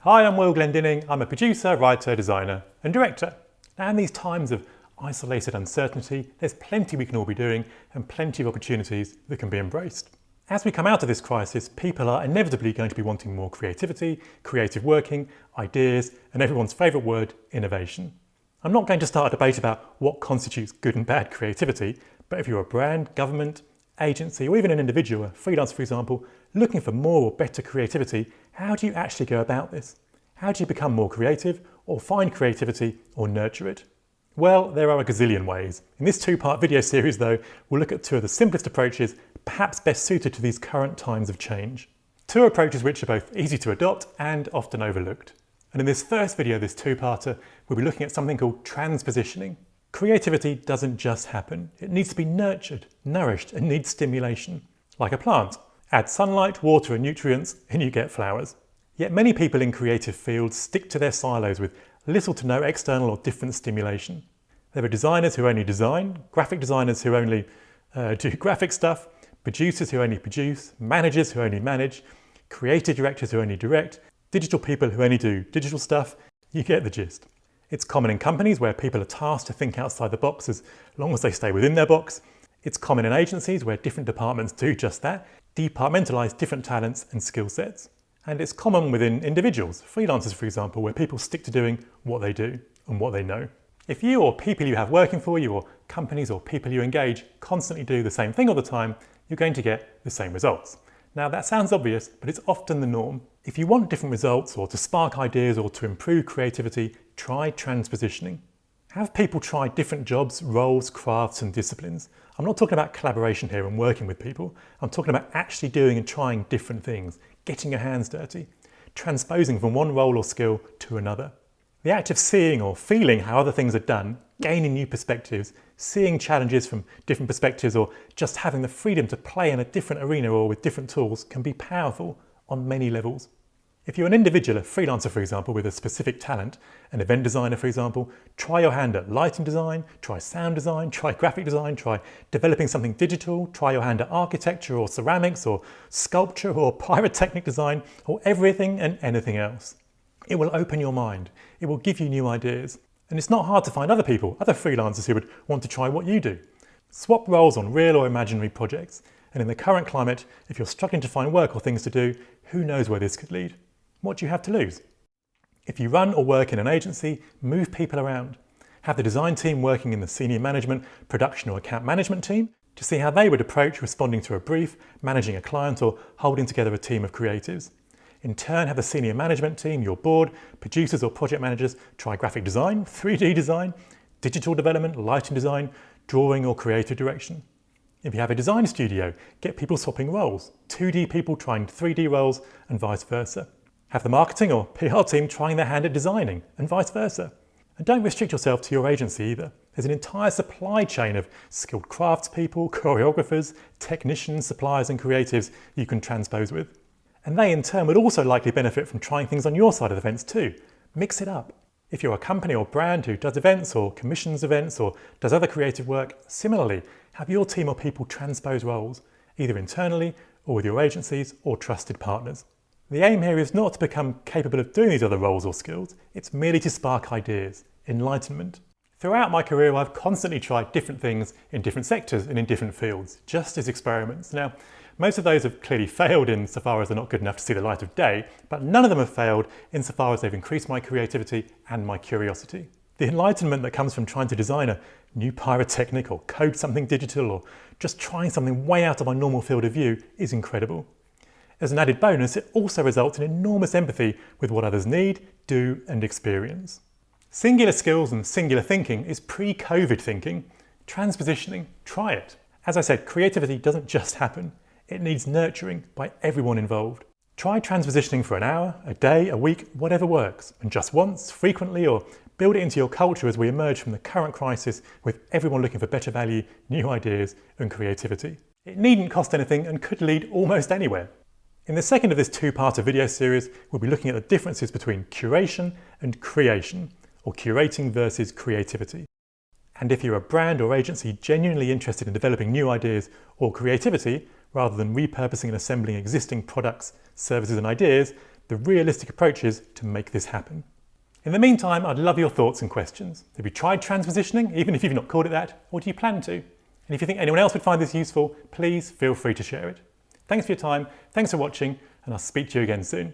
Hi, I'm Will Glendinning. I'm a producer, writer, designer and director. Now in these times of isolated uncertainty, there's plenty we can all be doing and plenty of opportunities that can be embraced. As we come out of this crisis, people are inevitably going to be wanting more creativity, creative working, ideas, and everyone's favourite word, innovation. I'm not going to start a debate about what constitutes good and bad creativity, but if you're a brand, government, agency, or even an individual, a freelancer for example, looking for more or better creativity, how do you actually go about this? How do you become more creative, or find creativity, or nurture it? Well, there are a gazillion ways. In this two-part video series though, we'll look at two of the simplest approaches, perhaps best suited to these current times of change. Two approaches which are both easy to adopt and often overlooked. And in this first video, this two-parter, we'll be looking at something called transpositioning. Creativity doesn't just happen. It needs to be nurtured, nourished, and needs stimulation. Like a plant. Add sunlight, water, and nutrients, and you get flowers. Yet many people in creative fields stick to their silos with little to no external or different stimulation. There are designers who only design, graphic designers who only do graphic stuff, producers who only produce, managers who only manage, creative directors who only direct, digital people who only do digital stuff. You get the gist. It's common in companies where people are tasked to think outside the box as long as they stay within their box. It's common in agencies where different departments do just that, departmentalise different talents and skill sets. And it's common within individuals, freelancers for example, where people stick to doing what they do and what they know. If you or people you have working for you or companies or people you engage constantly do the same thing all the time, you're going to get the same results. Now that sounds obvious, but it's often the norm. If you want different results or to spark ideas or to improve creativity, try transpositioning. Have people try different jobs, roles, crafts and disciplines. I'm not talking about collaboration here and working with people. I'm talking about actually doing and trying different things, getting your hands dirty, transposing from one role or skill to another. The act of seeing or feeling how other things are done, gaining new perspectives, seeing challenges from different perspectives, or just having the freedom to play in a different arena or with different tools can be powerful on many levels. If you're an individual, a freelancer for example, with a specific talent, an event designer for example, try your hand at lighting design, try sound design, try graphic design, try developing something digital, try your hand at architecture or ceramics or sculpture or pyrotechnic design or everything and anything else. It will open your mind. It will give you new ideas. And it's not hard to find other people, other freelancers who would want to try what you do. Swap roles on real or imaginary projects. And in the current climate, if you're struggling to find work or things to do, who knows where this could lead? What do you have to lose? If you run or work in an agency, move people around. Have the design team working in the senior management, production or account management team to see how they would approach responding to a brief, managing a client or holding together a team of creatives. In turn, have the senior management team, your board, producers or project managers try graphic design, 3D design, digital development, lighting design, drawing or creative direction. If you have a design studio, get people swapping roles, 2D people trying 3D roles and vice versa. Have the marketing or PR team trying their hand at designing and vice versa. And don't restrict yourself to your agency either. There's an entire supply chain of skilled craftspeople, choreographers, technicians, suppliers and creatives you can transpose with. And they in turn would also likely benefit from trying things on your side of the fence too. Mix it up. If you're a company or brand who does events or commissions events or does other creative work, similarly, have your team or people transpose roles, either internally or with your agencies or trusted partners. The aim here is not to become capable of doing these other roles or skills, it's merely to spark ideas, enlightenment. Throughout my career, I've constantly tried different things in different sectors and in different fields, just as experiments. Now, most of those have clearly failed insofar as they're not good enough to see the light of day, but none of them have failed insofar as they've increased my creativity and my curiosity. The enlightenment that comes from trying to design a new pyrotechnic or code something digital or just trying something way out of my normal field of view is incredible. As an added bonus, it also results in enormous empathy with what others need, do and experience. Singular skills and singular thinking is pre-COVID thinking. Transpositioning, try it. As I said, creativity doesn't just happen. It needs nurturing by everyone involved. Try transpositioning for an hour, a day, a week, whatever works, and just once, frequently, or build it into your culture as we emerge from the current crisis with everyone looking for better value, new ideas and creativity. It needn't cost anything and could lead almost anywhere. In the second of this two-parter video series, we'll be looking at the differences between curation and creation, or curating versus creativity. And if you're a brand or agency genuinely interested in developing new ideas or creativity, rather than repurposing and assembling existing products, services and ideas, the realistic approaches to make this happen. In the meantime, I'd love your thoughts and questions. Have you tried transpositioning, even if you've not called it that, or do you plan to? And if you think anyone else would find this useful, please feel free to share it. Thanks for your time, thanks for watching, and I'll speak to you again soon.